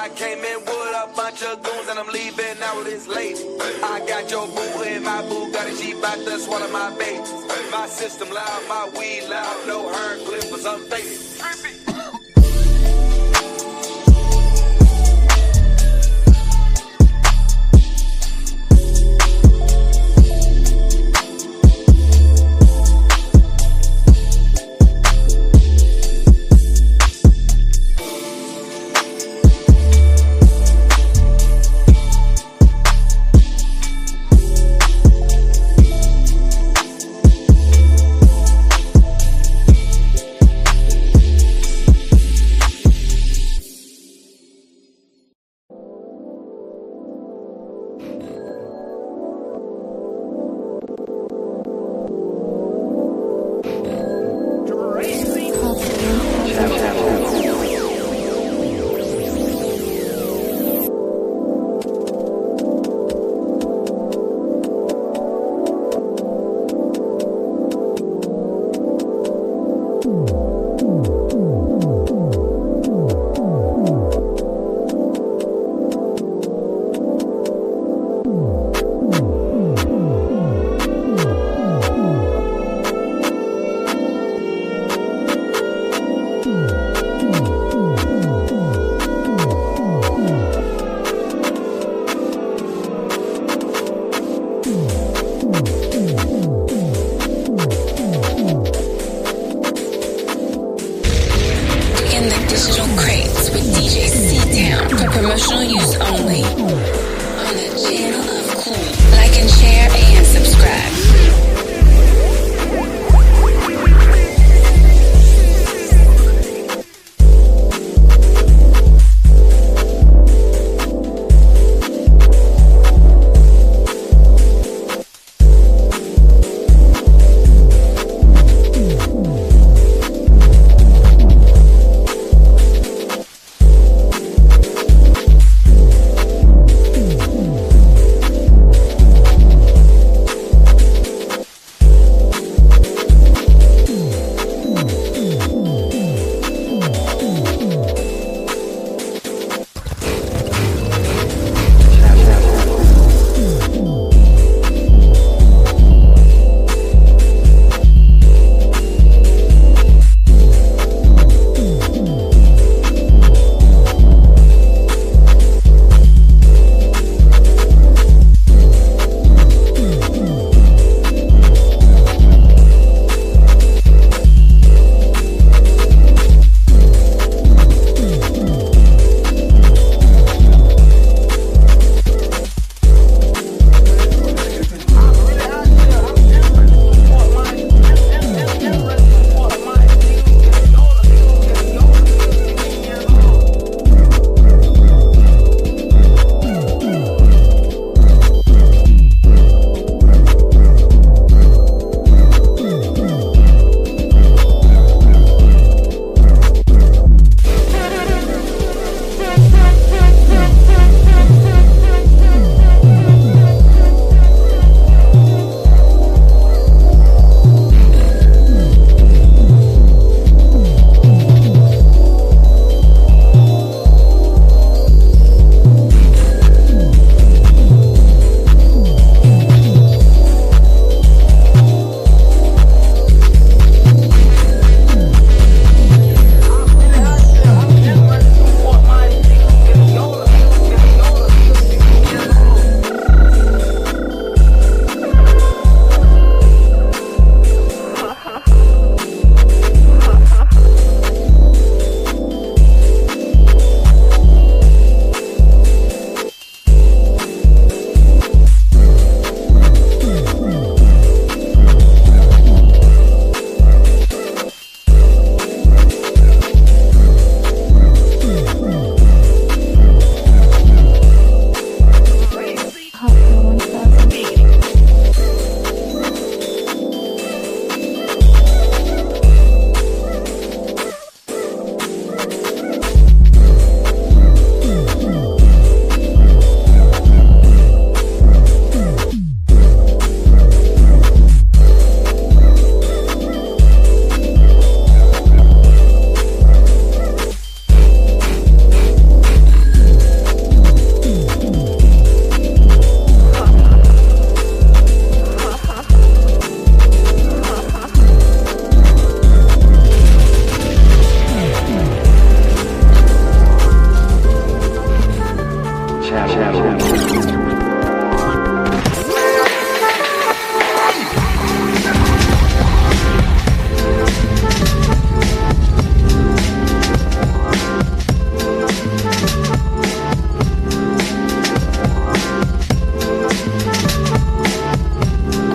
I came in with a bunch of goons and I'm leaving out with this lady. I got your boo in my Bugatti, she bout to swallow my babies. My system loud, my weed loud, no hern clippers, I'm faded.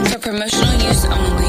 For promotional use only.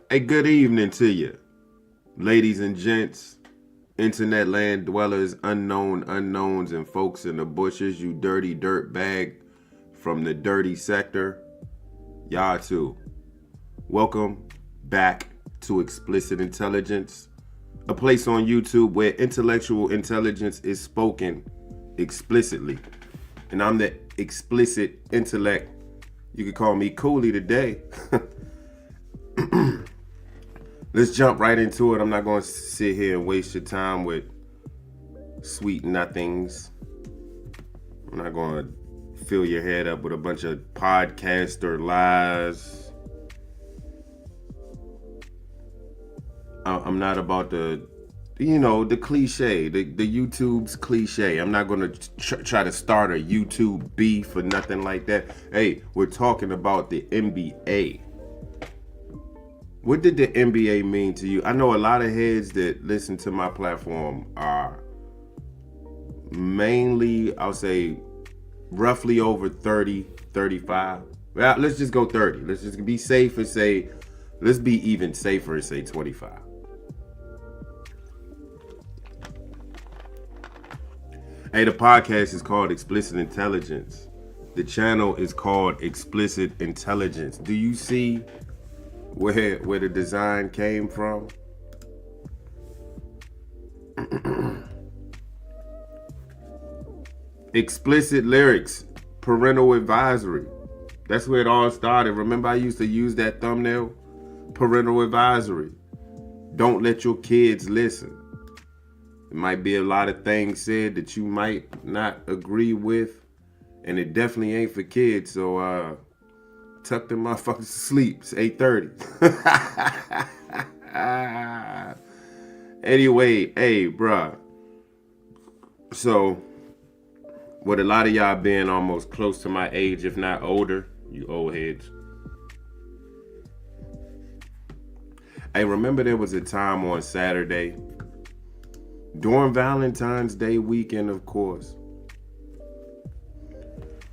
A good evening to you, ladies and gents, internet land dwellers, unknown unknowns, and folks in the bushes, you dirty dirt bag. from the dirty sector, y'all too. Welcome back to Explicit Intelligence, a place on YouTube where intellectual intelligence is spoken explicitly. And I'm the explicit intellect. You could call me Cooley today. Let's jump right into it. I'm not going to sit here and waste your time with sweet nothings. I'm not going to fill your head up with a bunch of podcaster lies. I'm not about the cliche, the YouTube's cliche. I'm not going to try to start a YouTube beef or nothing like that. Hey, we're talking about the NBA. What did the NBA mean to you? I know a lot of heads that listen to my platform are mainly, I'll say, roughly over 30, 35. Well, let's just go 30. Let's just be safe and say, let's be even safer and say 25. Hey, the podcast is called Explicit Intelligence. The channel is called Explicit Intelligence. Do you see where the design came from? Explicit lyrics, parental advisory. That's where it all started. Remember I used to use that thumbnail? Parental advisory. Don't let your kids listen. There might be a lot of things said that you might not agree with, and it definitely ain't for kids, so tuck them motherfuckers to sleep. It's 8:30. Anyway, hey, bruh. So, with a lot of y'all being almost close to my age, if not older, you old heads. Hey, remember there was a time on Saturday, during Valentine's Day weekend, of course,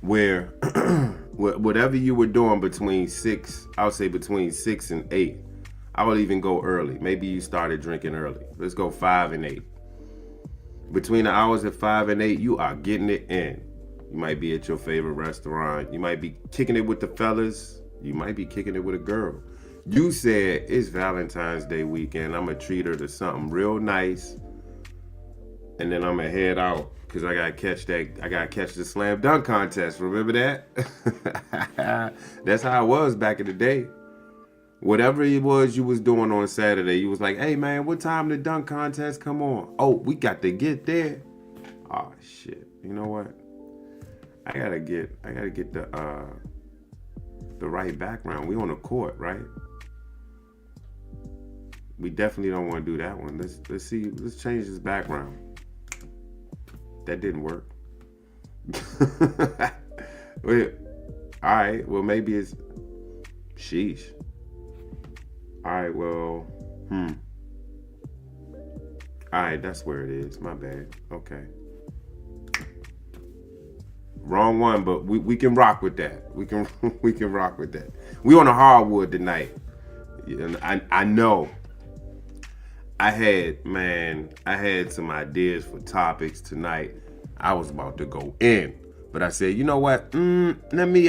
where whatever you were doing between 6 and 8, I would even go early. Maybe you started drinking early. Let's go 5 and 8. Between the hours of 5 and 8, you are getting it in. You might be at your favorite restaurant. You might be kicking it with the fellas. You might be kicking it with a girl. You said, it's Valentine's Day weekend. I'm going to treat her to something real nice. And then I'm going to head out because I got to catch the slam dunk contest. Remember that? That's how it was back in the day. Whatever it was you was doing on Saturday, you was like, hey man, what time the dunk contest come on? Oh, we got to get there. Oh shit. You know what? I gotta get the right background. We on the court, right? We definitely don't want to do that one. Let's change this background. That didn't work. Wait, all right, well maybe it's sheesh. All right, well, all right, that's where it is. My bad. Okay. Wrong one, but we can rock with that. We can rock with that. We on the hardwood tonight. And I know. I had some ideas for topics tonight. I was about to go in, but I said, you know what? Let me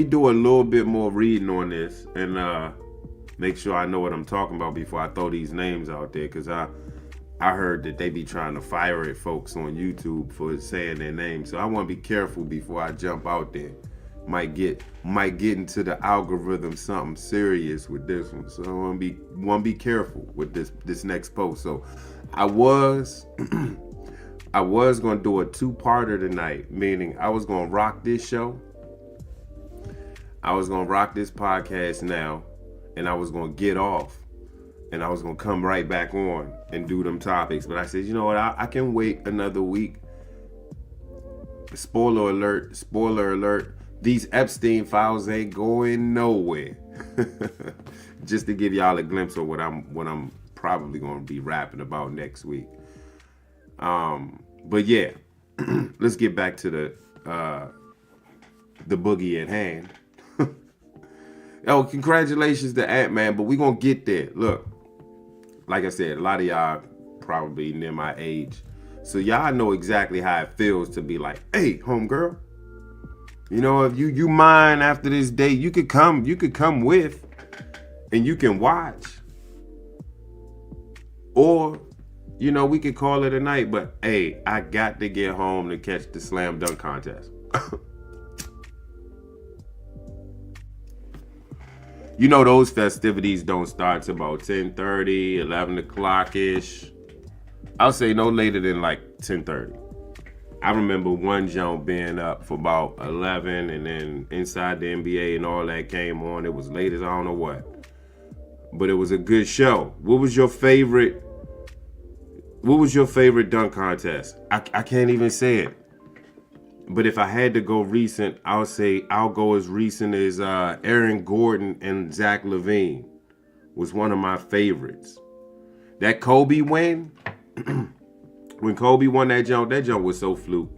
do a little bit more reading on this and make sure I know what I'm talking about before I throw these names out there, because I heard that they be trying to fire at folks on YouTube for saying their names. So I want to be careful before I jump out there. Might get into the algorithm something serious with this one. So I want to be careful with this next post. So I was going to do a two-parter tonight, meaning I was going to rock this show. I was going to rock this podcast now, and I was going to get off, and I was going to come right back on and do them topics. But I said, you know what? I can wait another week. Spoiler alert. These Epstein files ain't going nowhere. Just to give y'all a glimpse of what I'm probably going to be rapping about next week. But yeah, let's get back to the boogie at hand. Oh, congratulations to Ant-Man, but we gonna get there. Look, like I said, a lot of y'all probably near my age, so y'all know exactly how it feels to be like, hey, homegirl, You know, if you mind after this date, you could come with, and you can watch. Or, you know, we could call it a night, but hey, I got to get home to catch the slam dunk contest. You know, those festivities don't start till about 10:30, 11 o'clock-ish. I'll say no later than like 10:30. I remember one jump being up for about 11, and then Inside the NBA and all that came on. It was late as I don't know what. But it was a good show. What was your favorite dunk contest? I can't even say it. But if I had to go recent, I'll say I'll go as recent as Aaron Gordon and Zach LaVine was one of my favorites. That Kobe win, when Kobe won that jump was so fluke.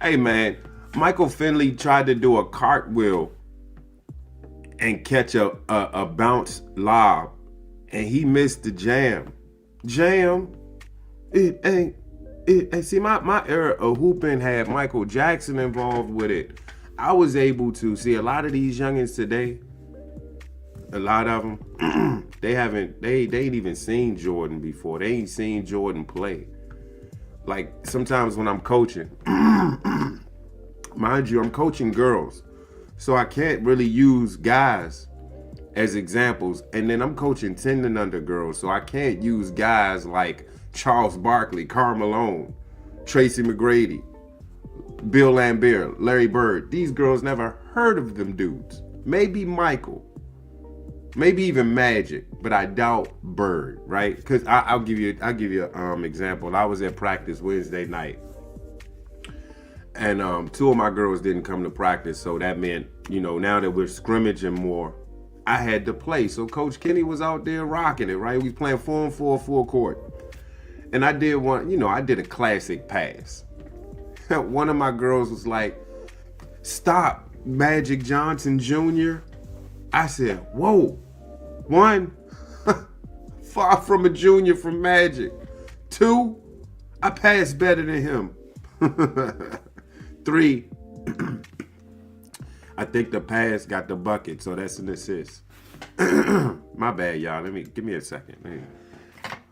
Hey man, Michael Finley tried to do a cartwheel and catch a bounce lob, and he missed the jam. It ain't. See, my era of hooping had Michael Jackson involved with it. I was able to see a lot of these youngins today. A lot of them, they ain't even seen Jordan before. They ain't seen Jordan play. Like sometimes when I'm coaching, mind you, I'm coaching girls, so I can't really use guys as examples. And then I'm coaching 10 and under girls, so I can't use guys like Charles Barkley, Karl Malone, Tracy McGrady, Bill Laimbeer, Larry Bird. These girls never heard of them dudes. Maybe Michael, maybe even Magic, but I doubt Bird, right? Because I'll give you an example. I was at practice Wednesday night, and two of my girls didn't come to practice, so that meant, you know, now that we're scrimmaging more, I had to play. So Coach Kenny was out there rocking it, right? We was playing 4-on-4 full court. And I did a classic pass. One of my girls was like, "Stop, Magic Johnson Jr." I said, "Whoa, one, far from a junior from Magic. Two, I passed better than him. Three, I think the pass got the bucket, so that's an assist." My bad, y'all. Give me a second.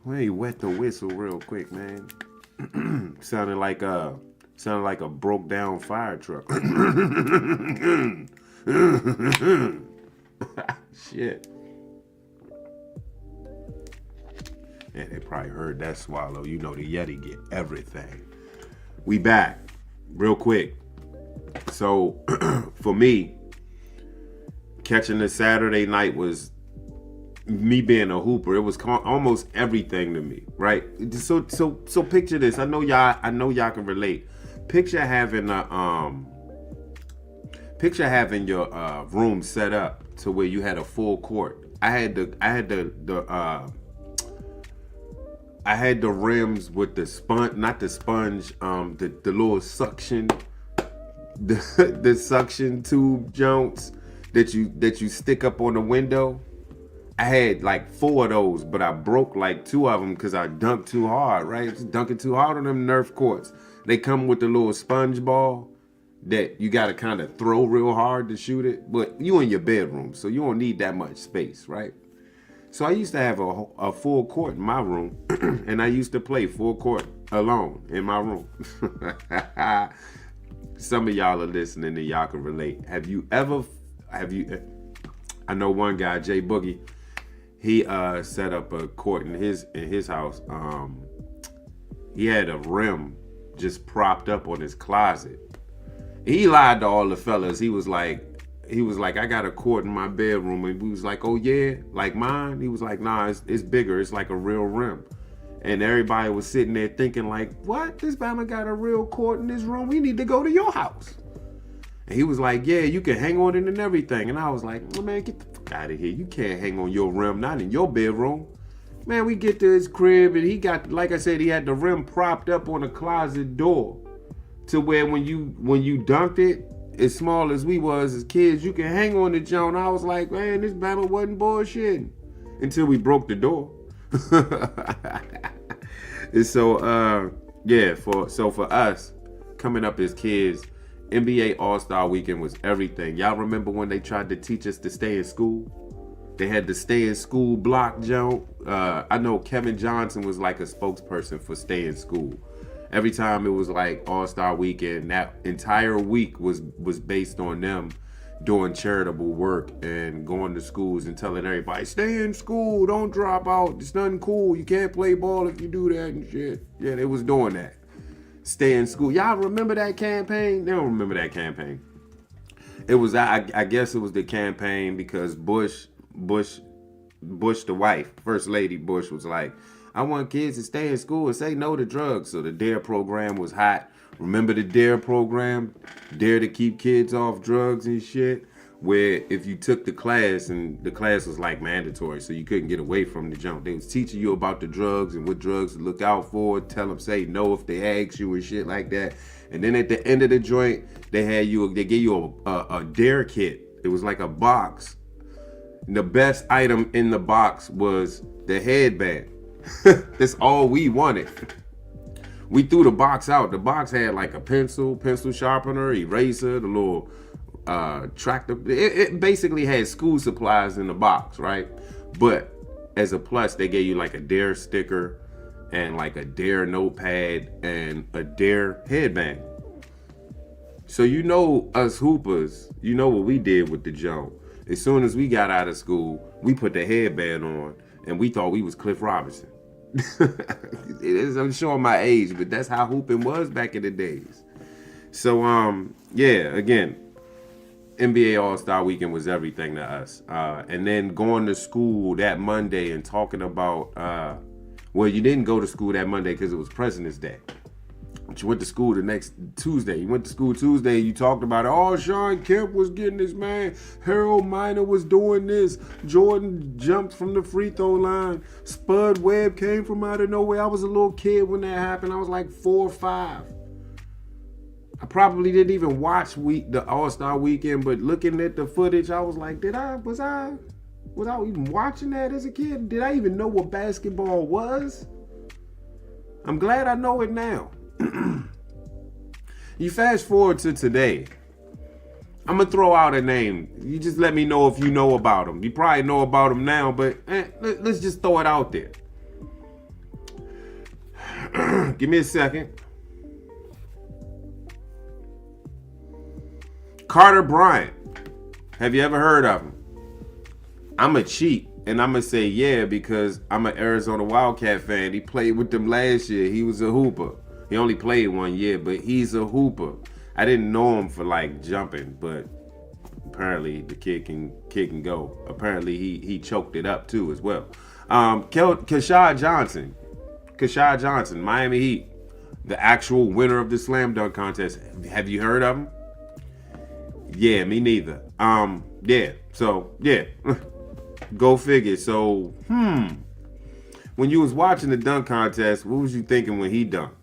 Let me wet the whistle real quick, man. Sounded like a broke down fire truck. Shit. Yeah, they probably heard that swallow. You know the Yeti get everything. We back real quick. So for me, catching the Saturday night was me being a hooper. It was almost everything to me, right? So picture this. I know y'all can relate. Picture having your room set up to where you had a full court. I had the rims with the sponge, not the sponge, the little suction, the suction tube joints that you stick up on the window. I had like 4 of those, but I broke like 2 of them because I dunked too hard, right? Just dunking too hard on them Nerf courts. They come with the little sponge ball that you got to kind of throw real hard to shoot it, but you in your bedroom, so you don't need that much space, right? So I used to have a full court in my room, and I used to play full court alone in my room. Some of y'all are listening and y'all can relate. I know one guy, Jay Boogie, he set up a court in his house. He had a rim just propped up on his closet. He lied to all the fellas. He was like, I got a court in my bedroom, and we was like, oh yeah, like mine? He was like, nah, it's bigger. It's like a real rim. And everybody was sitting there thinking like, what? This Bama got a real court in this room? We need to go to your house. And he was like, yeah, you can hang on it and everything. And I was like, oh, man, get the fuck out of here. You can't hang on your rim, not in your bedroom. Man, we get to his crib, and he got, like I said, he had the rim propped up on the closet door to where when you dunked it, as small as we was as kids, you can hang on the joint. I was like, man, this Bama wasn't bullshitting until we broke the door. And so, for us, coming up as kids, NBA All-Star Weekend was everything. Y'all remember when they tried to teach us to stay in school? They had the stay in school block, Joe. I know Kevin Johnson was like a spokesperson for stay in school. Every time it was like All-Star Weekend, that entire week was based on them doing charitable work and going to schools and telling everybody, stay in school, don't drop out, it's nothing cool, you can't play ball if you do that and shit. Yeah, they was doing that. Stay in school. Y'all remember that campaign? They don't remember that campaign. It was, I guess it was the campaign because Bush, the wife, First Lady Bush, was like, I want kids to stay in school and say no to drugs. So the DARE program was hot. Remember the DARE program? DARE to keep kids off drugs and shit? Where if you took the class, and the class was like mandatory, so you couldn't get away from the jump. They was teaching you about the drugs and what drugs to look out for, tell them say no if they ask you and shit like that. And then at the end of the joint, they gave you a DARE kit. It was like a box. And the best item in the box was the headband. That's all we wanted. We threw the box out. The box had like a pencil sharpener, eraser, the little tractor. It basically had school supplies in the box, right? But as a plus, they gave you like a DARE sticker and like a DARE notepad and a DARE headband. So you know us hoopers, you know what we did with the jump. As soon as we got out of school, we put the headband on and we thought we was Cliff Robinson. I'm showing my age, but that's how hooping was back in the days. So yeah, again, NBA All-Star Weekend was everything to us. And then going to school that Monday and talking about, well, you didn't go to school that Monday because it was President's Day. But you went to school the next Tuesday. You went to school Tuesday and you talked about, oh, Sean Kemp was getting this, man. Harold Miner was doing this. Jordan jumped from the free throw line. Spud Webb came from out of nowhere. I was a little kid when that happened. I was like 4 or 5. I probably didn't even watch the All-Star Weekend, but looking at the footage, I was like, was I even watching that as a kid? Did I even know what basketball was? I'm glad I know it now. You fast forward to today. I'm going to throw out a name. You just let me know if you know about him. You probably know about him now, but let's just throw it out there. Give me a second. Carter Bryant. Have you ever heard of him? I'm a cheat, and I'm going to say yeah because I'm an Arizona Wildcat fan. He played with them last year. He was a hooper. He only played 1 year, but he's a hooper. I didn't know him for like jumping, but apparently the kid can go. Apparently he choked it up too as well. Keshad Johnson, Miami Heat, the actual winner of the slam dunk contest. Have you heard of him? Yeah, me neither. Yeah. So yeah, go figure. So when you was watching the dunk contest, what was you thinking when he dunked?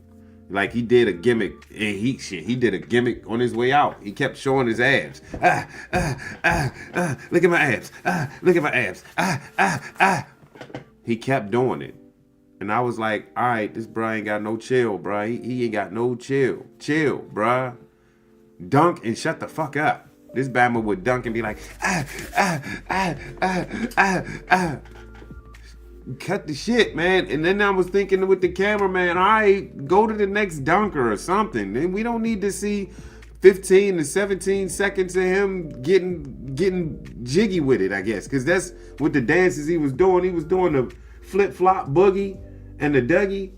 Like he did a gimmick, and he did a gimmick on his way out. He kept showing his abs. Look at my abs. Look at my abs. He kept doing it. And I was like, all right, this bro ain't got no chill, bro. He ain't got no chill. Chill, bro. Dunk and shut the fuck up. This Bama would dunk and be like, Cut the shit, man. And then I was thinking with the cameraman, all right, go to the next dunker or something. And we don't need to see 15 to 17 seconds of him getting jiggy with it, I guess. Because that's what the dances he was doing. He was doing the flip-flop boogie and the Dougie.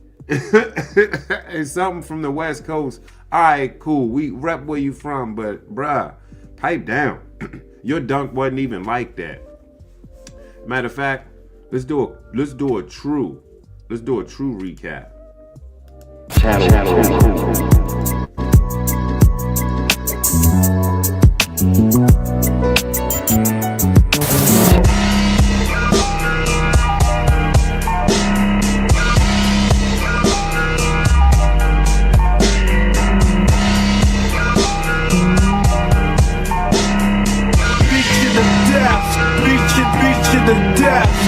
And something from the West Coast. All right, cool. We rep where you from, but bruh, pipe down. Your dunk wasn't even like that. Matter of fact, let's do a true recap. Reaching the depths.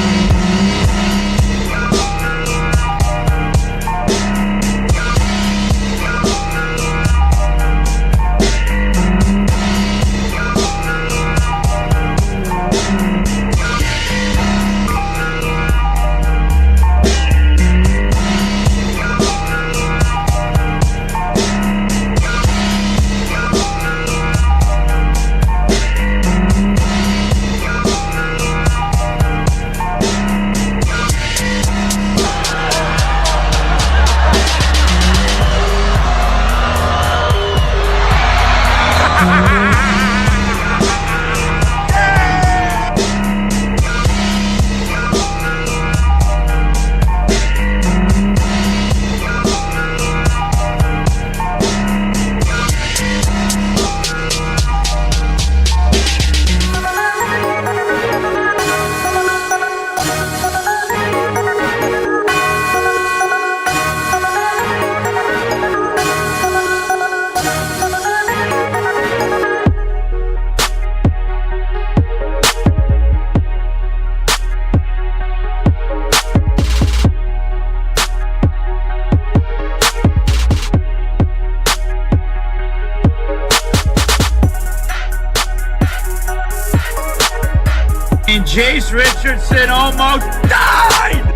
and Jace Richardson almost died!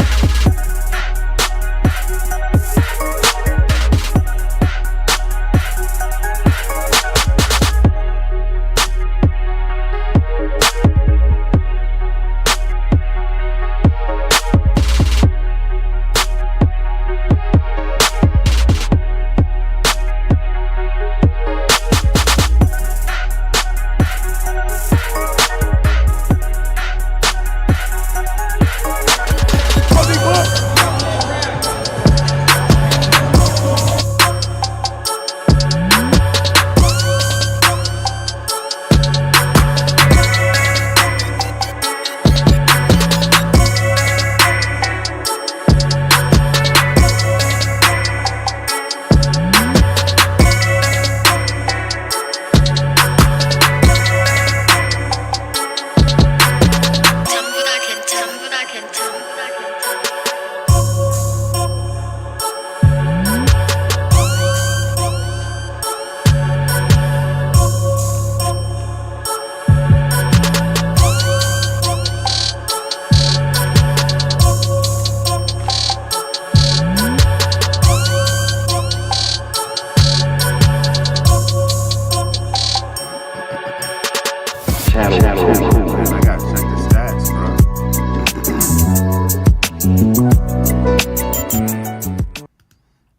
I gotta check the stats,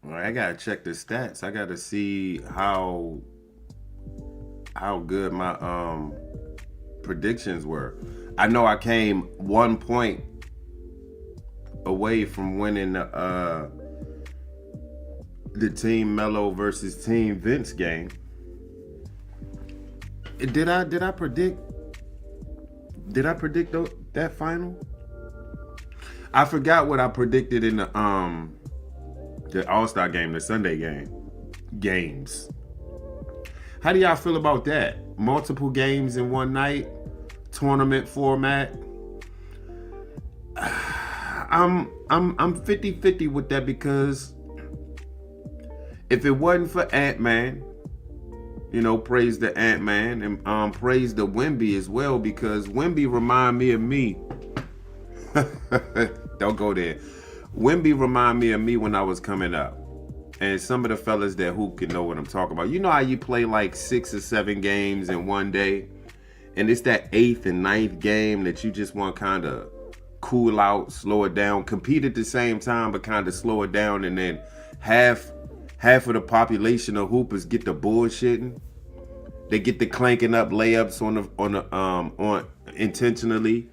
bro. I gotta check the stats. I gotta see how good my predictions were. I know I came 1 point away from winning the Team Melo versus Team Vince game. Did I predict that final? I forgot what I predicted in the All-Star game, the Sunday games. How do y'all feel about that? Multiple games in one night, tournament format. I'm 50-50 with that, because if it wasn't for Ant-Man, praise the Ant-Man, and praise the Wemby as well, because Wemby remind me of me. Don't go there. Wemby remind me of me when I was coming up. And some of the fellas that hoop can know what I'm talking about. You know how you play like 6 or 7 games in one day? And it's that 8th and 9th game that you just want to kind of cool out, slow it down, compete at the same time, but kind of slow it down, and then half of the population of hoopers get the bullshitting. They get the clanking up layups on intentionally.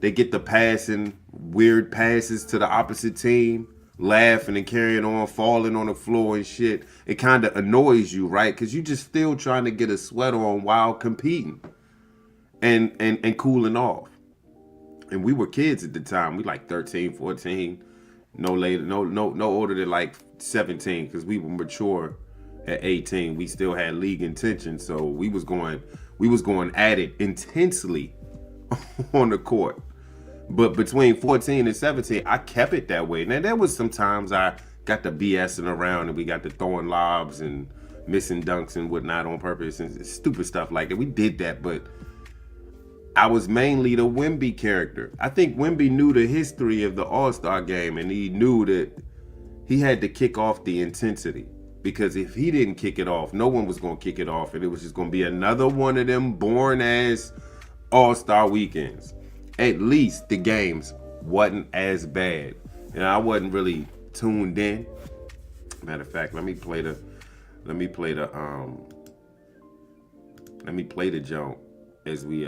They get the passing weird passes to the opposite team, laughing and carrying on, falling on the floor and shit. It kind of annoys you, right? Because you just still trying to get a sweat on while competing and cooling off. And we were kids at the time. We like 13, 14, no older than like 17, because we were mature at 18. We still had league intention, so we was going at it intensely on the court. But between 14 and 17, I kept it that way. Now, there was some times I got the BSing around and we got the throwing lobs and missing dunks and whatnot on purpose and stupid stuff like that. We did that, but I was mainly the Wemby character. I think Wemby knew the history of the All-Star game, and he knew that he had to kick off the intensity, because if he didn't kick it off, no one was going to kick it off, and it was just going to be another one of them boring-ass All-Star weekends. At least the games wasn't as bad. And I wasn't really tuned in. Matter of fact, let me play the joint as we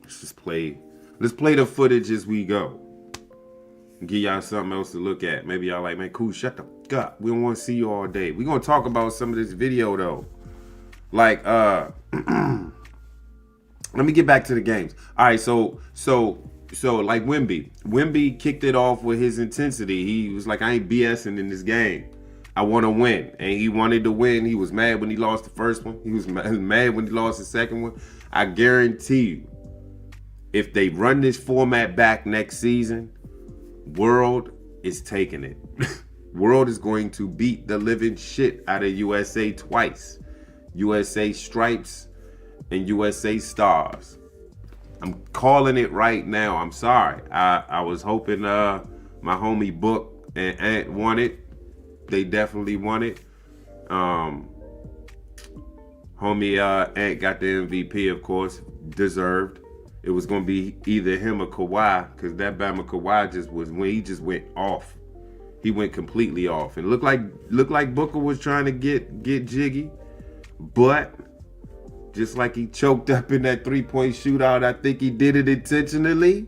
let's play the footage as we go. Give y'all something else to look at. Maybe y'all like, man, cool, shut the fuck up. We don't want to see you all day. We're gonna talk about some of this video though. Like let me get back to the games. All right, so like Wemby kicked it off with his intensity. He was like, I ain't BSing in this game. I want to win. And he wanted to win. He was mad when he lost the first one. He was mad when he lost the second one. I guarantee you, if they run this format back next season, World is taking it. World is going to beat the living shit out of USA twice. USA stripes and USA Stars. I'm calling it right now. I'm sorry. I was hoping my homie Book and Ant won it. They definitely won it. Homie Ant got the MVP, of course, deserved. It was gonna be either him or Kawhi, because that Bama Kawhi just went off. He went completely off, and looked like Booker was trying to get jiggy, but just like he choked up in that 3-point shootout, I think he did it intentionally.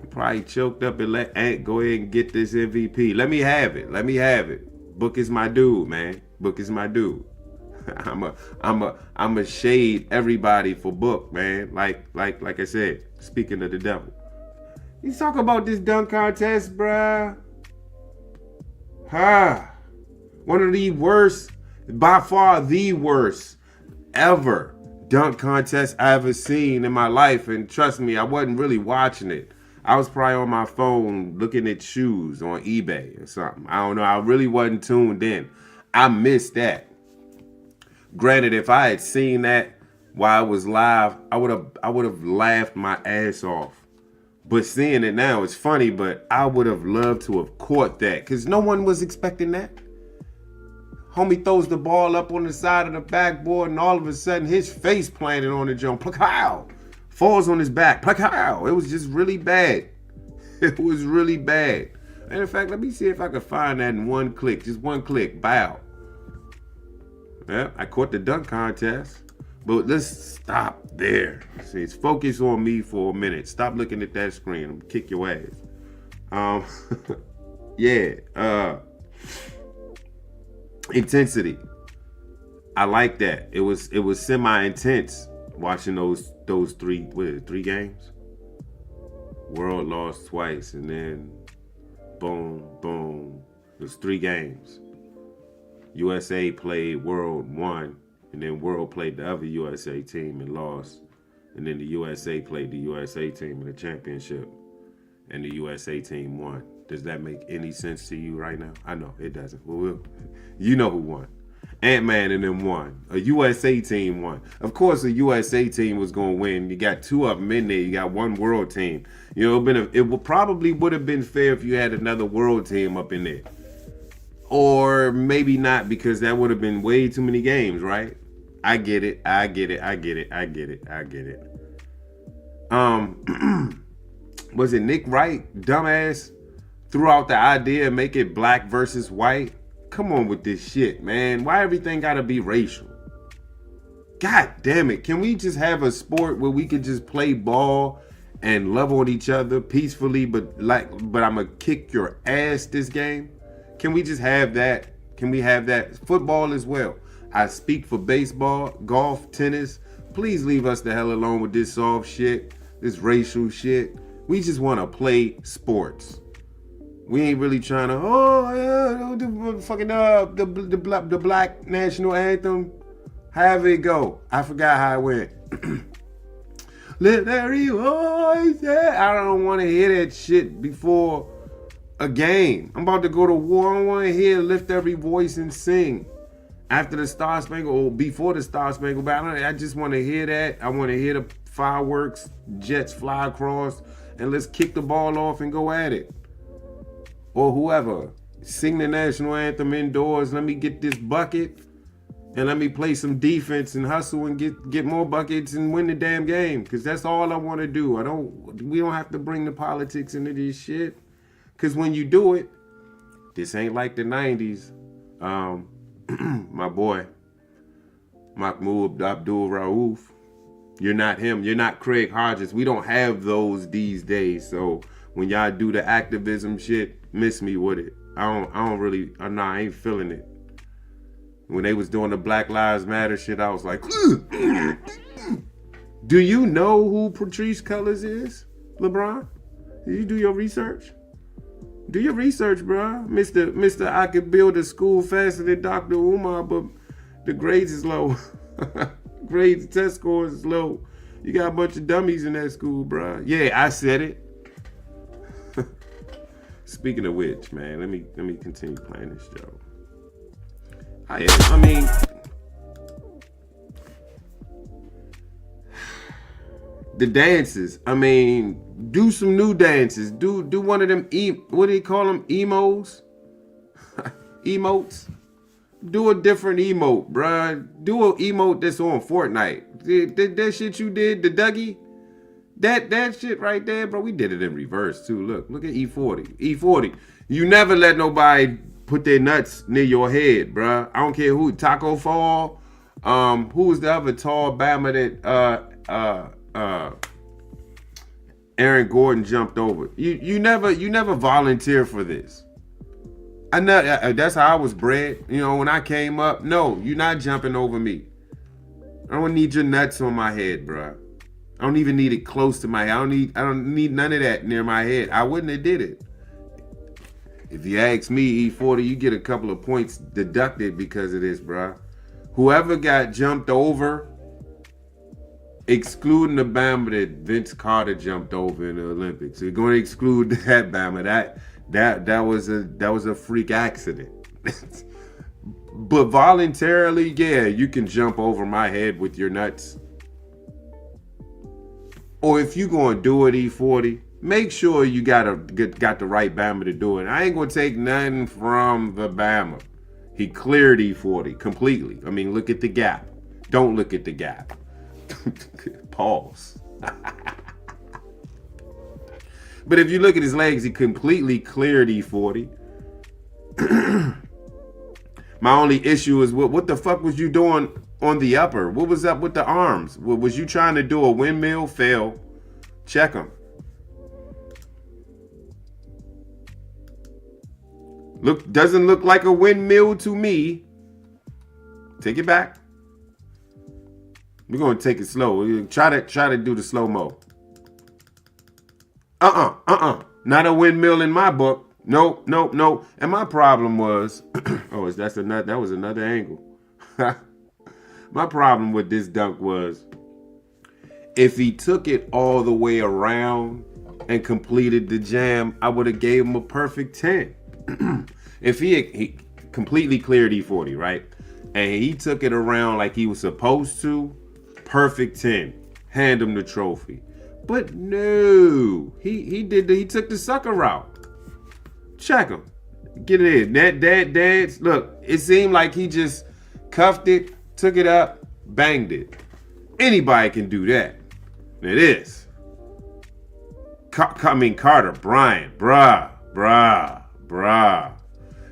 He probably choked up and let Ant go ahead and get this MVP. Let me have it. Let me have it. Book is my dude, man. Book is my dude. I'm a shade everybody for Book, man. Like I said, speaking of the devil. You talk about this dunk contest, bruh. One of the worst, by far the worst ever dunk contest I ever seen in my life. And trust me, I wasn't really watching it. I was probably on my phone looking at shoes on eBay or something. I don't know. I really wasn't tuned in. I missed that. Granted, if I had seen that while I was live, I would have laughed my ass off. But seeing it now, it's funny, but I would have loved to have caught that because no one was expecting that. Homie throws the ball up on the side of the backboard, and all of a sudden his face planted on the jump. Pluck-ow! Falls on his back. Pluck-ow! It was just really bad. It was really bad. And in fact, let me see if I can find that in one click. Just one click. Bow. Yeah, I caught the dunk contest. But let's stop there. See, focus on me for a minute. Stop looking at that screen. I'm gonna kick your ass. Yeah. Intensity. I like that. It was semi-intense watching those three games. World lost twice, and then boom. It was 3 games. USA played, World won, and then World played the other USA team and lost. And then the USA played the USA team in the championship, and the USA team won. Does that make any sense to you right now? I know it doesn't. Well, you know who won. Ant-Man and them won. A USA team won. Of course, a USA team was going to win. You got 2 of them in there. You got 1 world team. You know, it probably would have been fair if you had another world team up in there. Or maybe not, because that would have been way too many games, right? I get it. Was it Nick Wright, dumbass, threw out the idea of make it black versus white? Come on with this shit, man. Why everything gotta be racial? God damn it. Can we just have a sport where we could just play ball and love on each other peacefully, but I'm gonna kick your ass this game? Can we just have that? Can we have that? Football as well. I speak for baseball, golf, tennis. Please leave us the hell alone with this soft shit, this racial shit. We just want to play sports. We ain't really trying to, the black national anthem. However it go. I forgot how it went. Let every voice, I don't want to hear that shit before a game. I'm about to go to war. I don't want to hear lift every voice and sing. After the Star Spangled, or before the Star Spangled Banner, I just want to hear that. I want to hear the fireworks, jets fly across, and let's kick the ball off and go at it. Or whoever, sing the national anthem indoors. Let me get this bucket, and let me play some defense and hustle and get more buckets and win the damn game. Because that's all I want to do. We don't have to bring the politics into this shit. Because when you do it, this ain't like the 90s. My boy, Mahmoud Abdul Rauf. You're not him. You're not Craig Hodges. We don't have those these days. So when y'all do the activism shit, miss me with it. I ain't feeling it. When they was doing the Black Lives Matter shit, I was like, do you know who Patrisse Cullors is, LeBron? Did you do your research? Do your research, bro. Mr. I could build a school faster than Dr. Umar, but the grades is low. Grades, test scores is low. You got a bunch of dummies in that school, bro. Yeah, I said it. Speaking of which, man, let me continue playing this show. the dances. I mean, do some new dances. Do one of them, what do you call them, emotes? Emotes? Do a different emote, bruh. Do an emote that's on Fortnite. That shit you did, the Dougie? That shit right there, bro. We did it in reverse, too. Look at E40. E40. You never let nobody put their nuts near your head, bruh. I don't care who. Taco Fall. Who was the other tall Bama that Aaron Gordon jumped over? You never volunteer for this. I know that's how I was bred. You know, when I came up, no, you're not jumping over me. I don't need your nuts on my head, bro. I don't even need it close to my head. I don't need none of that near my head. I wouldn't have did it. If you ask me, E40, you get a couple of points deducted because of this, bro. Whoever got jumped over, excluding the Bama that Vince Carter jumped over in the Olympics, you're going to exclude that Bama. That was a freak accident. But voluntarily, yeah, you can jump over my head with your nuts. Or if you going to do it, E40, make sure you got the right Bama to do it. I ain't going to take nothing from the Bama. He cleared E40 completely. I mean, look at the gap. Don't look at the gap. Pause. But if you look at his legs, he completely cleared E40. My only issue is what the fuck was you doing on the upper? What was up with the arms? Was you trying to do a windmill? Fail. Check him. Doesn't look like a windmill to me. Take it back. We're gonna take it slow. Try to do the slow-mo. Not a windmill in my book. Nope. And my problem was, that was another angle. My problem with this dunk was, if he took it all the way around and completed the jam, I would have gave him a perfect 10. If he completely cleared E40, right? And he took it around like he was supposed to, perfect 10. Hand him the trophy. But no, he took the sucker route. Check him. Get it in. That dance. Look, it seemed like he just cuffed it, took it up, banged it. Anybody can do that. It is. Carter Bryant, bruh.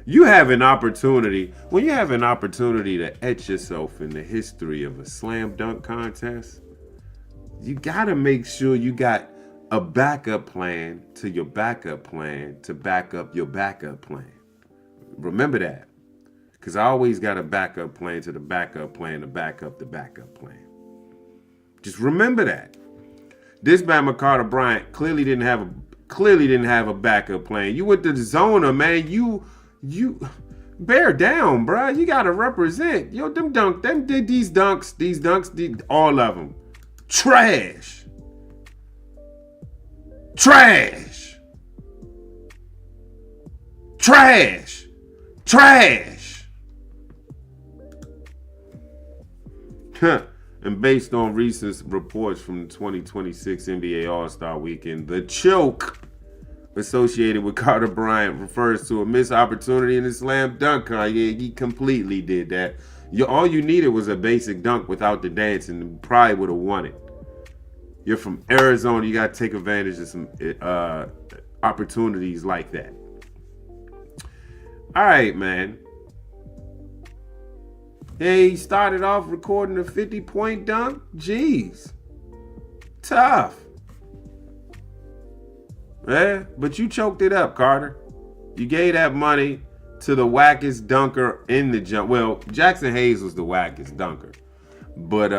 You have an opportunity. When you have an opportunity to etch yourself in the history of a slam dunk contest, you gotta make sure you got a backup plan to your backup plan to back up your backup plan. Remember that. Because I always got a backup plan to the backup plan to back up the backup plan. Just remember that. This Bama Carter Bryant clearly didn't have a backup plan. You went to the zona, man. You bear down, bro. You gotta represent. Yo, these dunks, all of them. Trash. And based on recent reports from the 2026 NBA All-Star Weekend, the choke associated with Carter Bryant refers to a missed opportunity in the slam dunk. Yeah, he completely did that. All you needed was a basic dunk without the dance, and probably would have won it. You're from Arizona. You got to take advantage of some opportunities like that. All right, man. Hey, he started off recording a 50-point dunk. Jeez. Tough. Yeah, but you choked it up, Carter. You gave that money to the wackest dunker in the jump. Well, Jackson Hayes was the wackest dunker. But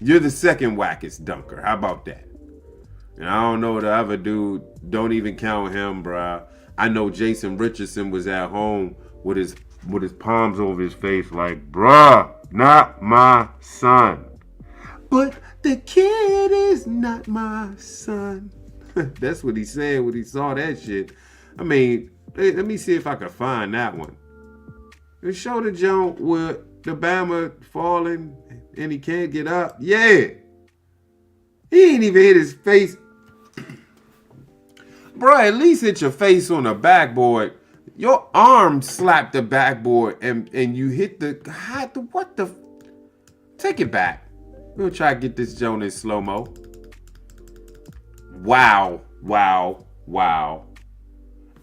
you're the second wackest dunker. How about that? And I don't know the other dude. Don't even count him, bruh. I know Jason Richardson was at home with his palms over his face like, bruh, not my son. But the kid is not my son. That's what he said when he saw that shit. I mean, let me see if I can find that one. And show the jump with the Bama falling and he can't get up. Yeah. He ain't even hit his face. Bro, at least hit your face on the backboard. Your arm slapped the backboard and you hit the... What the... Take it back. We'll try to get this joint in slow-mo. Wow.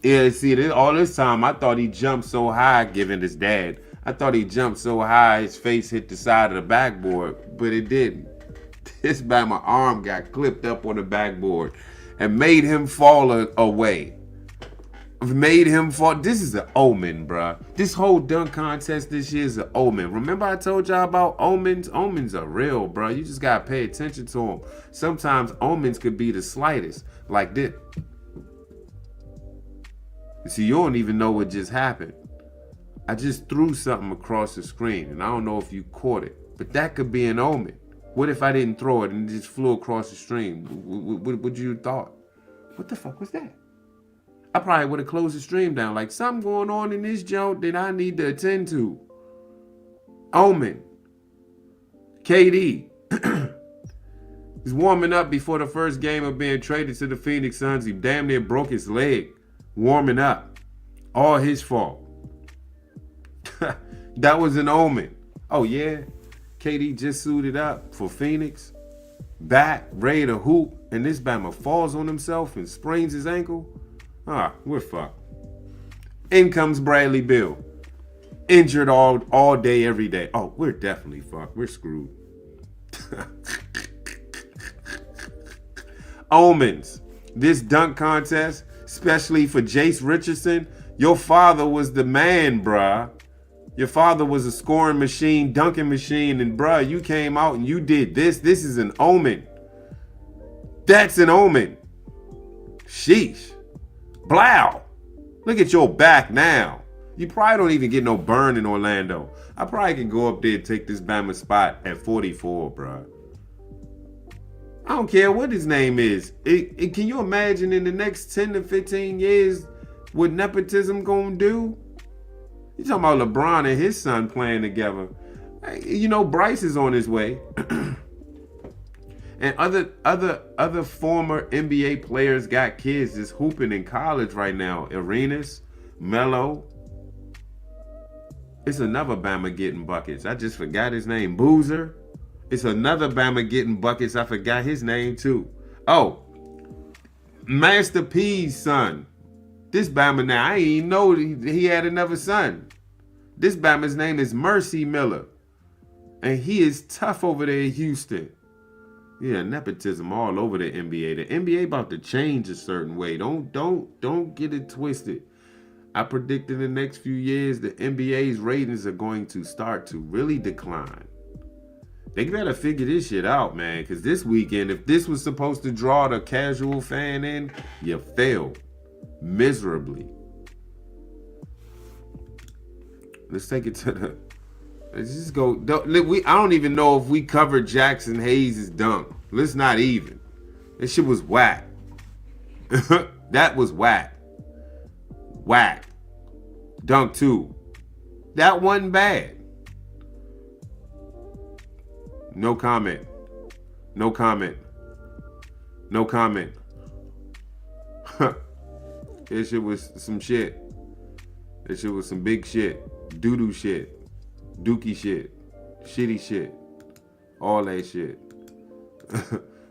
Yeah, see, all this time, I thought he jumped so high, given his dad. I thought he jumped so high, his face hit the side of the backboard, but it didn't. This Bama arm got clipped up on the backboard and made him fall away. Made him fall. This is an omen, bruh. This whole dunk contest this year is an omen. Remember I told y'all about omens? Omens are real, bruh. You just gotta pay attention to them. Sometimes omens could be the slightest, like this. See, you don't even know what just happened. I just threw something across the screen, and I don't know if you caught it, but that could be an omen. What if I didn't throw it and it just flew across the stream? What you thought? What the fuck was that? I probably would have closed the stream down. Like, something going on in this joint that I need to attend to. Omen. KD. He's warming up before the first game of being traded to the Phoenix Suns. He damn near broke his leg. Warming up. All his fault. That was an omen. Oh, yeah. KD just suited up for Phoenix. Back, ready to hoop. And this Bama falls on himself and sprains his ankle. We're fucked. In comes Bradley Beal. Injured all day, every day. Oh, we're definitely fucked. We're screwed. Omens. This dunk contest, especially for Jace Richardson, your father was the man, bruh. Your father was a scoring machine, dunking machine, and bruh, you came out and you did this. This is an omen. That's an omen. Sheesh. Blow. Look at your back now. You probably don't even get no burn in Orlando. I probably can go up there and take this Bama spot at 44, bruh. I don't care what his name is. Can you imagine in the next 10 to 15 years what nepotism gonna do? You talking about LeBron and his son playing together. You know, Bryce is on his way. And other former NBA players got kids that's hooping in college right now. Arenas, Melo. It's another Bama getting buckets. I just forgot his name. Boozer. It's another Bama getting buckets. I forgot his name too. Oh, Master P's son. This Bama now, I didn't even know he had another son. This Bama's name is Mercy Miller. And he is tough over there in Houston. Yeah, nepotism all over the NBA. The NBA about to change a certain way. Don't get it twisted. I predict in the next few years the NBA's ratings are going to start to really decline. They better figure this shit out, man. Because this weekend, if this was supposed to draw the casual fan in, you failed miserably. Let's take it to the... Let's just go. I don't even know if we covered Jackson Hayes' dunk. Let's not even. This shit was whack. That was whack. Whack. Dunk 2. That wasn't bad. No comment. No comment. No comment. This shit was some shit. This shit was some big shit. Doo-doo shit. Dookie shit. Shitty shit. All that shit.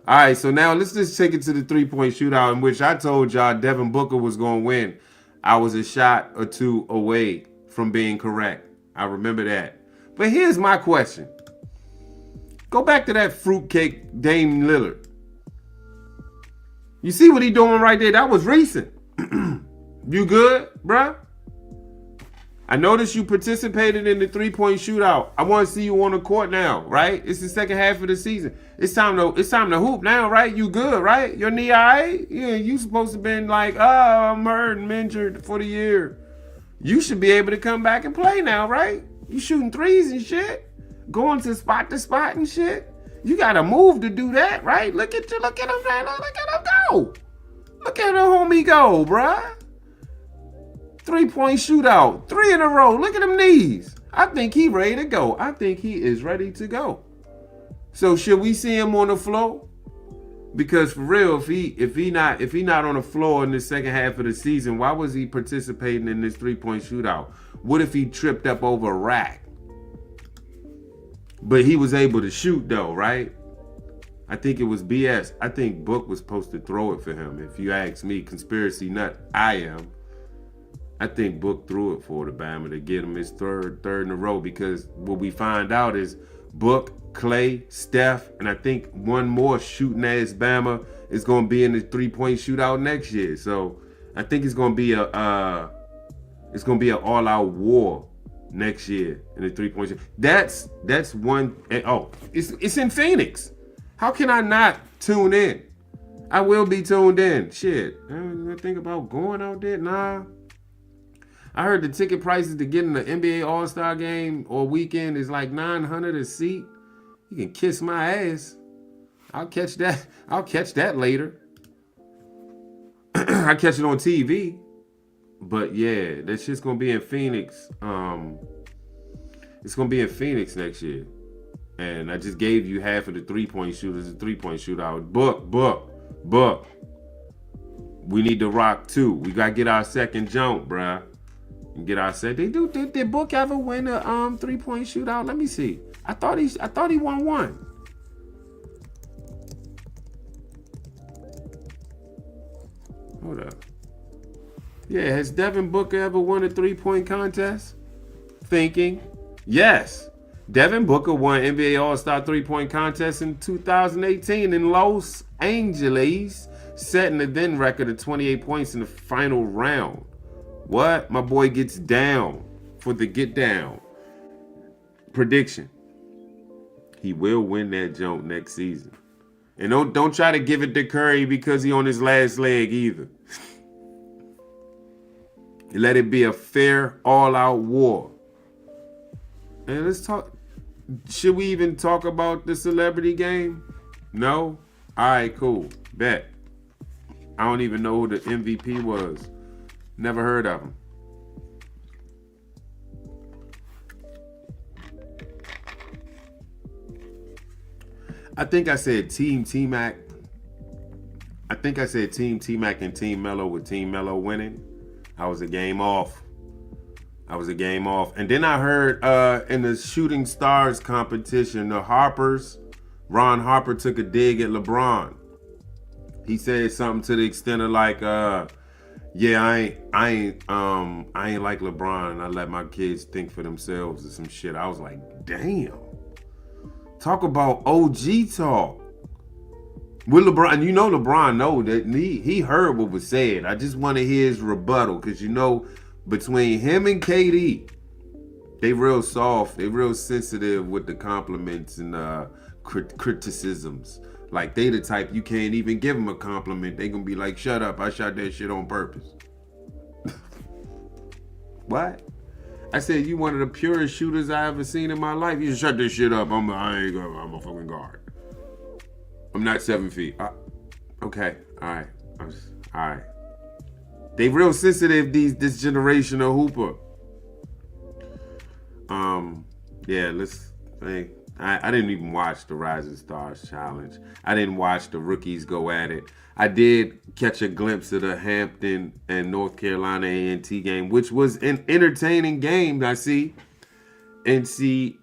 All right, so now let's just take it to the three-point shootout in which I told y'all Devin Booker was going to win. I was a shot or two away from being correct. I remember that. But here's my question. Go back to that fruitcake Dame Lillard. You see what he doing right there? That was recent. You good, bruh? I noticed you participated in the three-point shootout. I want to see you on the court now, right? It's the second half of the season. It's time to hoop now, right? You good, right? Your knee all right? Yeah, you supposed to been like, oh, I'm hurt and injured for the year. You should be able to come back and play now, right? You shooting threes and shit. Going to spot and shit. You got to move to do that, right? Look at him, man. Look at him go. Look at the homie go, bruh. Three-point shootout. 3 in a row. Look at them knees. I think he ready to go. I think he is ready to go. So should we see him on the floor? Because for real, if he not on the floor in the second half of the season, why was he participating in this 3-point shootout? What if he tripped up over a rack? But he was able to shoot though, right? I think it was BS. I think Book was supposed to throw it for him. If you ask me, conspiracy nut, I am. I think Book threw it for the Bama to get him his third in a row, because what we find out is Book, Clay, Steph, and I think one more shooting ass Bama is going to be in the 3-point shootout next year. So I think it's going to be an all-out war next year in the 3-point shootout. That's one. Oh, it's in Phoenix. How can I not tune in? I will be tuned in. Shit, I think about going out there. Nah. I heard the ticket prices to get in the NBA All-Star game or weekend is like $900 a seat. You can kiss my ass. I'll catch that later. I catch it on TV. But yeah, that shit's gonna be in Phoenix. It's gonna be in Phoenix next year. And I just gave you half of the 3-point shooters, a 3-point shootout. Book. We need to rock too. We gotta get our second jump, bruh. Get our set. Did Book ever win a 3-point shootout? Let me see. I thought he won one. Hold up. Yeah, has Devin Booker ever won a 3-point contest? Thinking. Yes. Devin Booker won NBA All-Star 3-point contest in 2018 in Los Angeles, setting the then record of 28 points in the final round. What? My boy gets down for the get down. Prediction. He will win that jump next season. And don't try to give it to Curry because he on his last leg either. Let it be a fair all-out war. And let's talk. Should we even talk about the celebrity game? No? All right, cool. Bet. I don't even know who the MVP was. Never heard of him. I think I said Team T-Mac. I think I said Team T-Mac and Team Melo with Team Melo winning. I was a game off. And then I heard in the Shooting Stars competition, the Harpers, Ron Harper took a dig at LeBron. He said something to the extent of like, yeah, I ain't like LeBron. I let my kids think for themselves or some shit. I was like, damn. Talk about OG talk. With LeBron, you know LeBron know that he heard what was said. I just want to hear his rebuttal, because you know, between him and KD, they real soft, they real sensitive with the compliments and criticisms. Like, they the type you can't even give them a compliment. They gonna be like, shut up, I shot that shit on purpose. What? I said, you one of the purest shooters I ever seen in my life. You shut this shit up. I'm a fucking guard. I'm not 7 feet. Okay, all right. All right. They real sensitive, this generation of hooper. Yeah, I didn't even watch the Rising Stars Challenge. I didn't watch the rookies go at it. I did catch a glimpse of the Hampton and North Carolina A&T game, which was an entertaining game. I see NC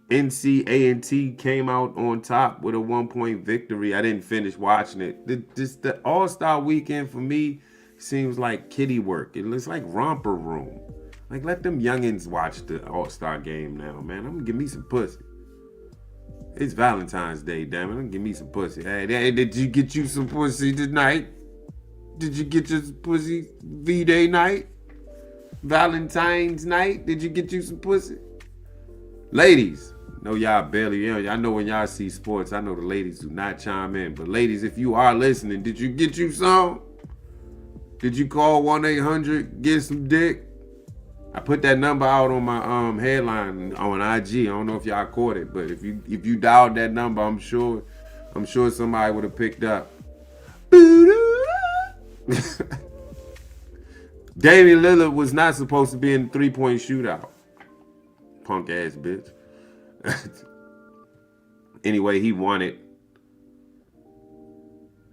A&T came out on top with a 1-point victory. I didn't finish watching it. The All-Star weekend for me seems like kiddie work. It looks like romper room. Like, let them youngins watch the All-Star game now, man. I'm gonna give me some pussy. It's Valentine's Day, damn it. I'm gonna give me some pussy. Hey, did you get you some pussy tonight? Did you get your pussy V-Day night? Valentine's night? Did you get you some pussy? Ladies, know y'all barely, I know when y'all see sports, I know the ladies do not chime in. But ladies, if you are listening, did you get you some? Did you call 1-800, get some dick? I put that number out on my headline on IG. I don't know if y'all caught it, but if you dialed that number, I'm sure somebody would have picked up. Damian Lillard was not supposed to be in the 3-point shootout. Punk ass bitch. Anyway, he won it.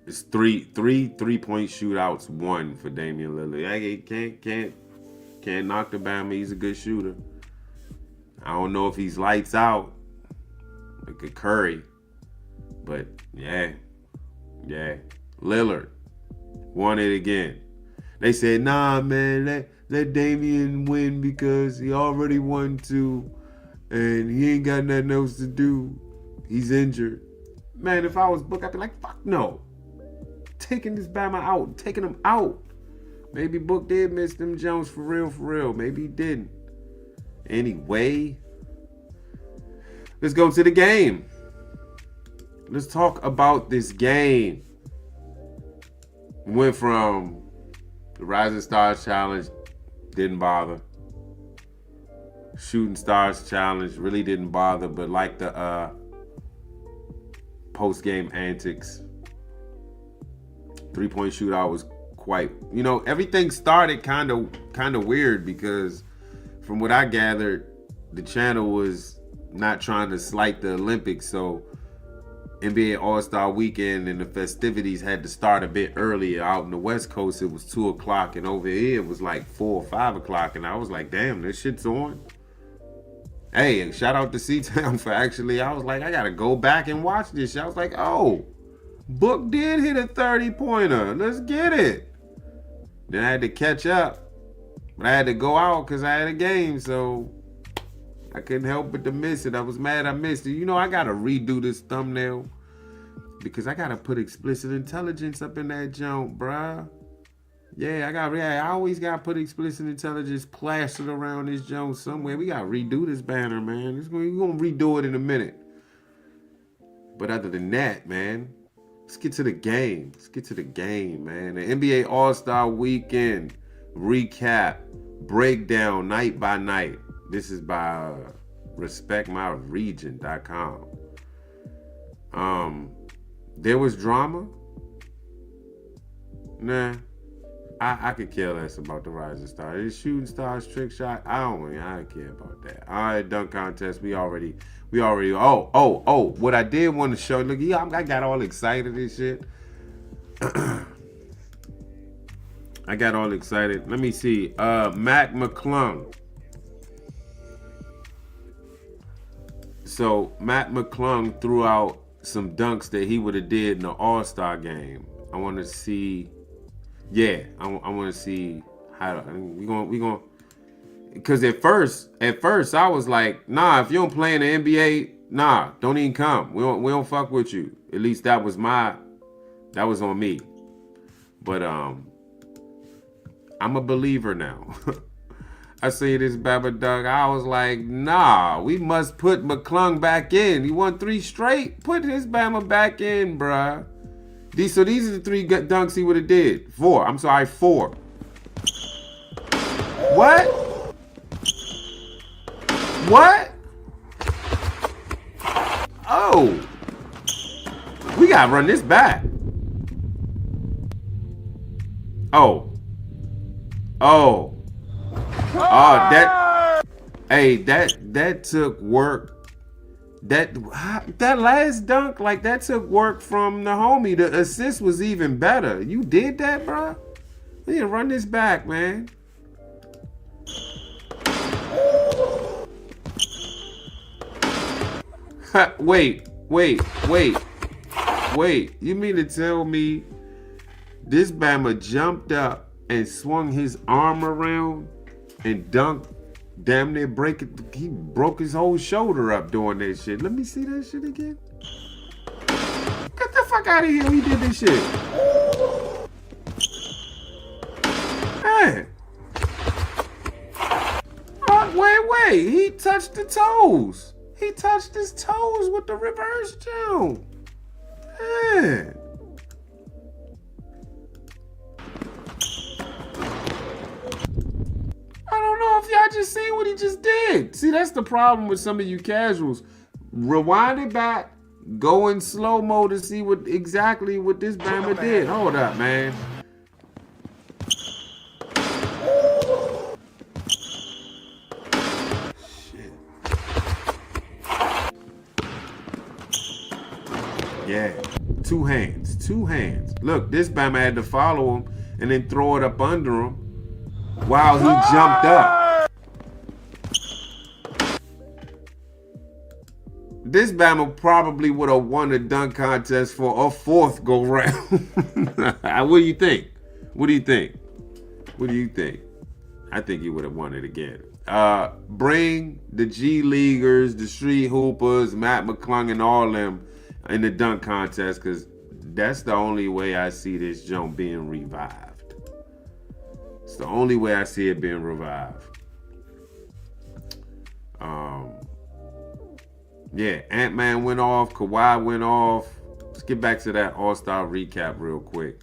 It's three-point shootouts, one for Damian Lillard. Can't knock the Bama. He's a good shooter. I don't know if he's lights out like a Curry, but yeah. Lillard won it again. They said, nah, man, let Damian win because he already won 2 and he ain't got nothing else to do. He's injured. Man, if I was Book, I'd be like, fuck no. Taking this Bama out, taking him out. Maybe Book did miss them Jones for real. Maybe he didn't. Anyway, let's go to the game. Let's talk about this game. Went from the Rising Stars Challenge, didn't bother. Shooting Stars Challenge, really didn't bother, but like the post-game antics. 3-point shootout was quite, everything started kind of weird because from what I gathered, the channel was not trying to slight the Olympics, so NBA All-Star Weekend and the festivities had to start a bit earlier. Out in the West Coast, it was 2 o'clock, and over here it was like 4 or 5 o'clock, and I was like, damn, this shit's on. Hey, and shout out to C-Town for actually, I was like, I gotta go back and watch this shit. I was like, oh, Book did hit a 30-pointer. Let's get it. Then I had to catch up, but I had to go out because I had a game, so I couldn't help but to miss it. I was mad I missed it. I gotta redo this thumbnail because I gotta put explicit intelligence up in that junk, bruh. Yeah, I always gotta put explicit intelligence plastered around this junk somewhere. We gotta redo this banner, man. We're gonna redo it in a minute. But other than that, man, let's get to the game. Man. The NBA All-Star Weekend recap, breakdown, night by night. This is by respectmyregion.com. There was drama. Nah, I could care less about the Rising Star. The Shooting Stars trick shot. I don't care about that. All right, dunk contest. We already. Oh. What I did want to show. Look, I got all excited and shit. I got all excited. Let me see. Mac McClung. So Matt McClung threw out some dunks that he would have did in the All-Star game. I want to see. Yeah, I want to see how we going because at first I was like, nah, if you don't play in the NBA, nah, don't even come. We don't fuck with you. At least that was on me. But I'm a believer now. I see this Bama dunk. I was like, nah, we must put McClung back in. He won 3 straight. Put his Bama back in, bruh. These are the 3 dunks he would have did. 4. I'm sorry, 4. What? Oh. We gotta run this back. Oh, that took work. That last dunk, like that took work from the homie. The assist was even better. You did that, bro? We need to run this back, man. Wait. You mean to tell me this Bama jumped up and swung his arm around and dunked, damn near break it? He broke his whole shoulder up doing that shit. Let me see that shit again. Get the fuck out of here. He did this shit. Man. Wait. He touched the toes. He touched his toes with the reverse jump. Man. I don't know if y'all just seen what he just did. See, that's the problem with some of you casuals. Rewind it back, go in slow-mo to see exactly what this Bama did. Hold up, man. Shit. Yeah. Two hands. Look, this Bama had to follow him and then throw it up under him while he jumped up. This Bama probably would have won the dunk contest for a fourth go round. What do you think? I think he would have won it again. Bring the G Leaguers, the Street Hoopers, Matt McClung, and all them in the dunk contest, because that's the only way I see this joint being revived. It's the only way I see it being revived. Yeah, Ant-Man went off, Kawhi went off. Let's get back to that All-Star recap real quick.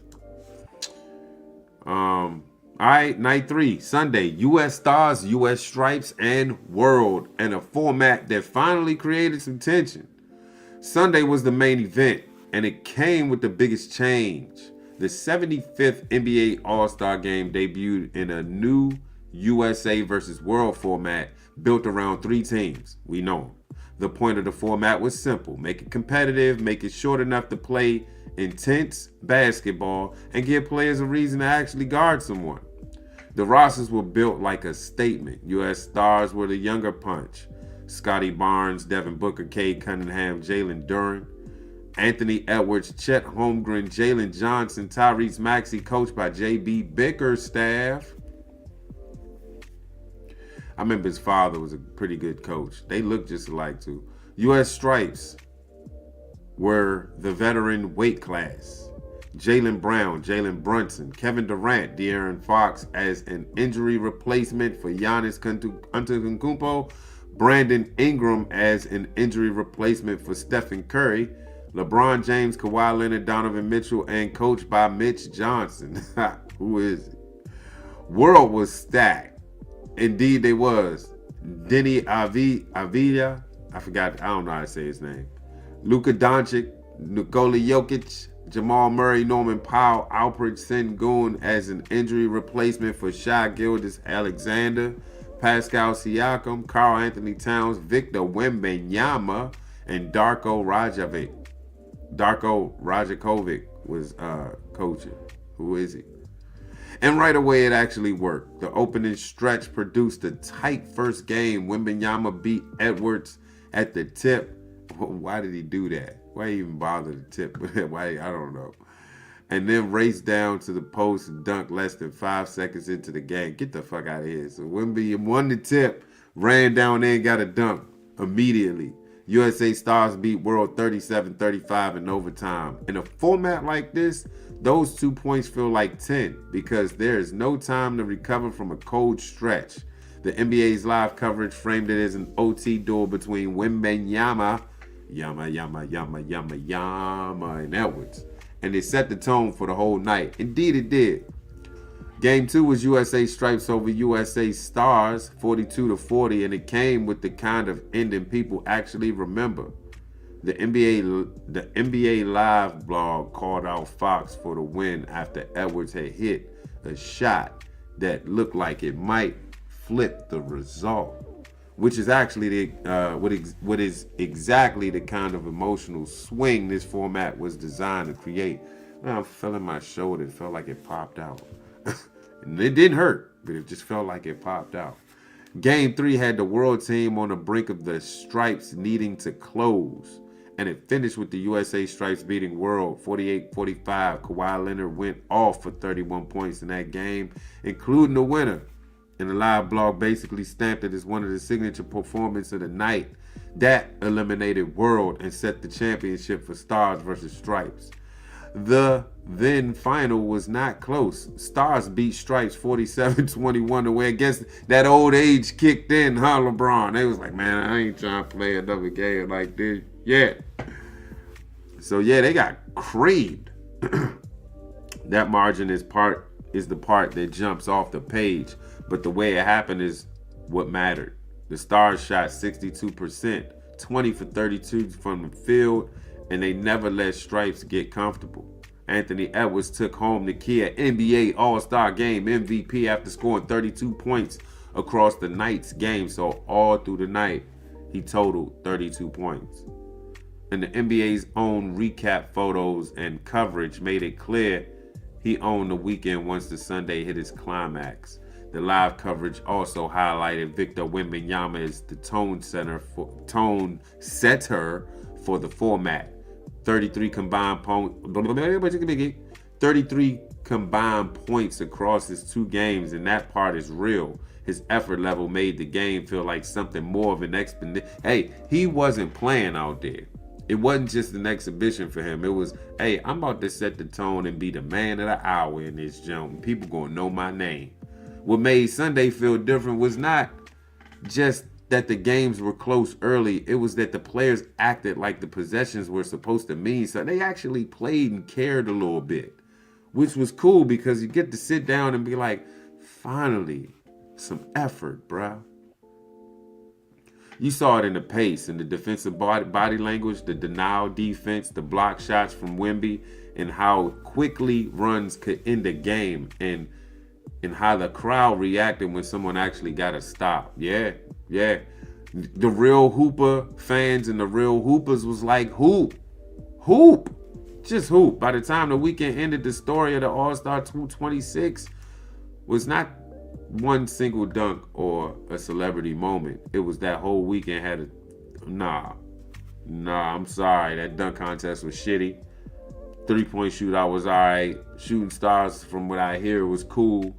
All right, night 3, Sunday, U.S. Stars, U.S. Stripes, and World, and a format that finally created some tension. Sunday was the main event, and it came with the biggest change. The 75th NBA All-Star Game debuted in a new USA versus World format built around 3 teams. We know them. The point of the format was simple. Make it competitive, make it short enough to play intense basketball, and give players a reason to actually guard someone. The rosters were built like a statement. U.S. Stars were the younger punch. Scotty Barnes, Devin Booker, Cade Cunningham, Jalen Duren, Anthony Edwards, Chet Holmgren, Jalen Johnson, Tyrese Maxey, coached by J.B. Bickerstaff. I remember his father was a pretty good coach. They look just alike too. U.S. Stripes were the veteran weight class. Jaylen Brown, Jalen Brunson, Kevin Durant, De'Aaron Fox as an injury replacement for Giannis Antetokounmpo, Brandon Ingram as an injury replacement for Stephen Curry, LeBron James, Kawhi Leonard, Donovan Mitchell, and coached by Mitch Johnson. Who is it? World was stacked. Indeed, they was. Denny Avila, I don't know how to say his name. Luka Doncic, Nikola Jokic, Jamal Murray, Norman Powell, Alfred Sengun as an injury replacement for Shai Gilgeous-Alexander, Pascal Siakam, Karl Anthony Towns, Victor Wembanyama, and Darko Rajakovic was coaching. Who is he? And right away, it actually worked. The opening stretch produced a tight first game. Wembanyama beat Edwards at the tip. Why did he do that? Why even bother to tip? Why? I don't know. And then raced down to the post and dunked less than 5 seconds into the game. Get the fuck out of here. So Wemby won the tip, ran down there and got a dunk immediately. USA Stars beat World 37-35 in overtime. In a format like this, those 2 points feel like 10 because there is no time to recover from a cold stretch. The NBA's live coverage framed it as an OT duel between Wembanyama, and Edwards. And it set the tone for the whole night. Indeed, it did. Game 2 was USA Stripes over USA Stars, 42-40, and it came with the kind of ending people actually remember. The NBA Live blog called out Fox for the win after Edwards had hit a shot that looked like it might flip the result, which is actually what is exactly the kind of emotional swing this format was designed to create. Man, I'm feeling my shoulder. It felt like it popped out. And it didn't hurt, but it just felt like it popped out. Game 3 had the World team on the brink of the Stripes needing to close. And it finished with the USA Stripes beating World 48-45. Kawhi Leonard went off for 31 points in that game, including the winner. And the live blog basically stamped it as one of the signature performances of the night. That eliminated World and set the championship for Stars versus Stripes. The then final was not close. Stars beat Stripes 47-21 away. I guess that old age kicked in, huh, LeBron? They was like, man, I ain't trying to play another game like this yet. So yeah, they got creamed. That margin is the part that jumps off the page, but the way it happened is what mattered. The Stars shot 62%, 20 for 32 from the field, and they never let Stripes get comfortable. Anthony Edwards took home the Kia NBA All-Star Game MVP after scoring 32 points across the night's game. So all through the night, he totaled 32 points. and the NBA's own recap photos and coverage made it clear he owned the weekend once the Sunday hit its climax. The live coverage also highlighted Victor Wembanyama as the tone setter for the format. 33 combined points across his 2 games, and that part is real. His effort level made the game feel like something more of an exhibition. Hey, he wasn't playing out there. It wasn't just an exhibition for him. It was, hey, I'm about to set the tone and be the man of the hour in this jump. People gonna know my name. What made Sunday feel different was not just that the games were close early. It was that the players acted like the possessions were supposed to mean so. They actually played and cared a little bit, which was cool because you get to sit down and be like, finally, some effort, bruh. You saw it in the pace, in the defensive body language, the denial defense, the block shots from Wemby, and how quickly runs could end the game, and how the crowd reacted when someone actually got a stop. Yeah. The real Hooper fans and the real Hoopers was like, hoop. Just hoop. By the time the weekend ended, the story of the All-Star 226 was not one single dunk or a celebrity moment. It was that whole weekend had a nah, I'm sorry. That dunk contest was shitty. 3-point shootout was alright. Shooting stars, from what I hear, was cool.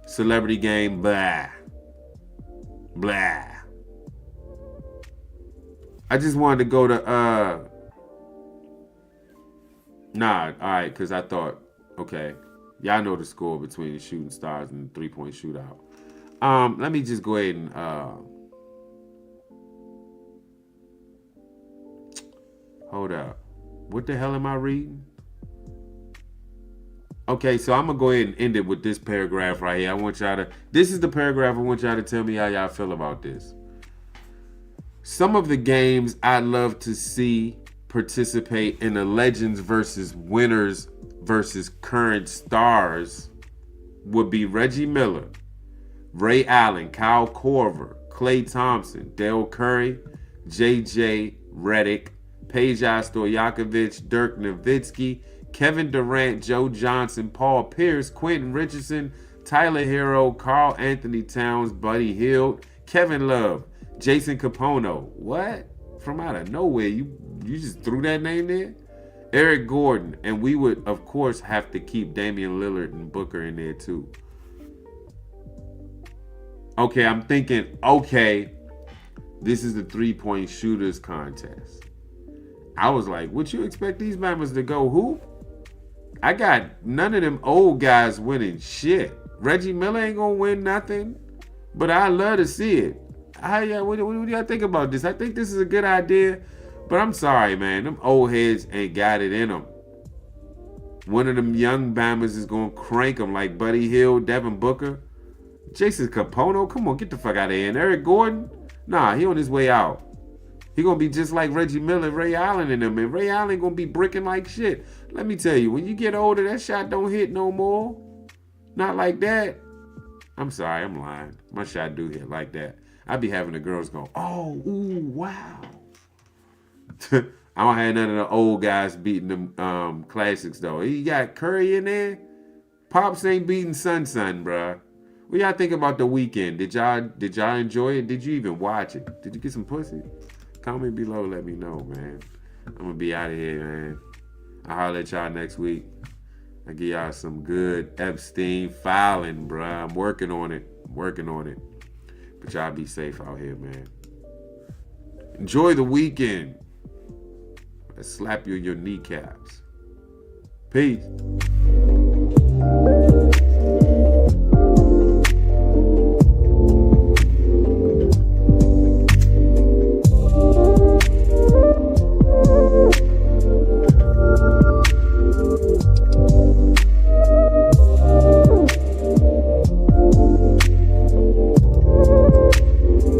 Celebrity game, blah. I just wanted to go to alright, because I thought, okay, y'all know the score between the shooting stars and the 3-point shootout. Let me just go ahead and hold up. What the hell am I reading? Okay, so I'm gonna go ahead and end it with this paragraph right here. This is the paragraph I want y'all to tell me how y'all feel about this. Some of the games I'd love to see participate in the legends versus winners versus current stars would be Reggie Miller, Ray Allen, Kyle Korver, Klay Thompson, Dale Curry, JJ Redick, Peja Stojakovic, Dirk Nowitzki, Kevin Durant, Joe Johnson, Paul Pierce, Quentin Richardson, Tyler Hero, Karl Anthony Towns, Buddy Hield, Kevin Love, Jason Capono. What? From out of nowhere, you just threw that name there? Eric Gordon, and we would, of course, have to keep Damian Lillard and Booker in there too. Okay, I'm thinking, this is the 3-point shooters contest. I was like, what you expect these members to go hoop? I got none of them old guys winning shit. Reggie Miller ain't gonna win nothing, but I love to see it. What do y'all think about this? I think this is a good idea, but I'm sorry, man. Them old heads ain't got it in them. One of them young Bammers is gonna crank them like Buddy Hield, Devin Booker. Jason Capono, come on, get the fuck out of here. And Eric Gordon, nah, he on his way out. He gonna be just like Reggie Miller, Ray Allen and them, and Ray Allen gonna be bricking like shit. Let me tell you, when you get older, that shot don't hit no more. Not like that. I'm sorry, I'm lying. My shot do hit like that. I be having the girls go, oh, ooh, wow. I don't have none of the old guys beating them classics though. You got Curry in there. Pops ain't beating Sun, bruh. What y'all think about the weekend? Did y'all enjoy it? Did you even watch it? Did you get some pussy? Comment below, let me know, man. I'm gonna be out of here, man. I'll holler at y'all next week. I give y'all some good Epstein filing, bruh. I'm working on it. But y'all be safe out here, man. Enjoy the weekend. Let's slap you in your kneecaps. Peace.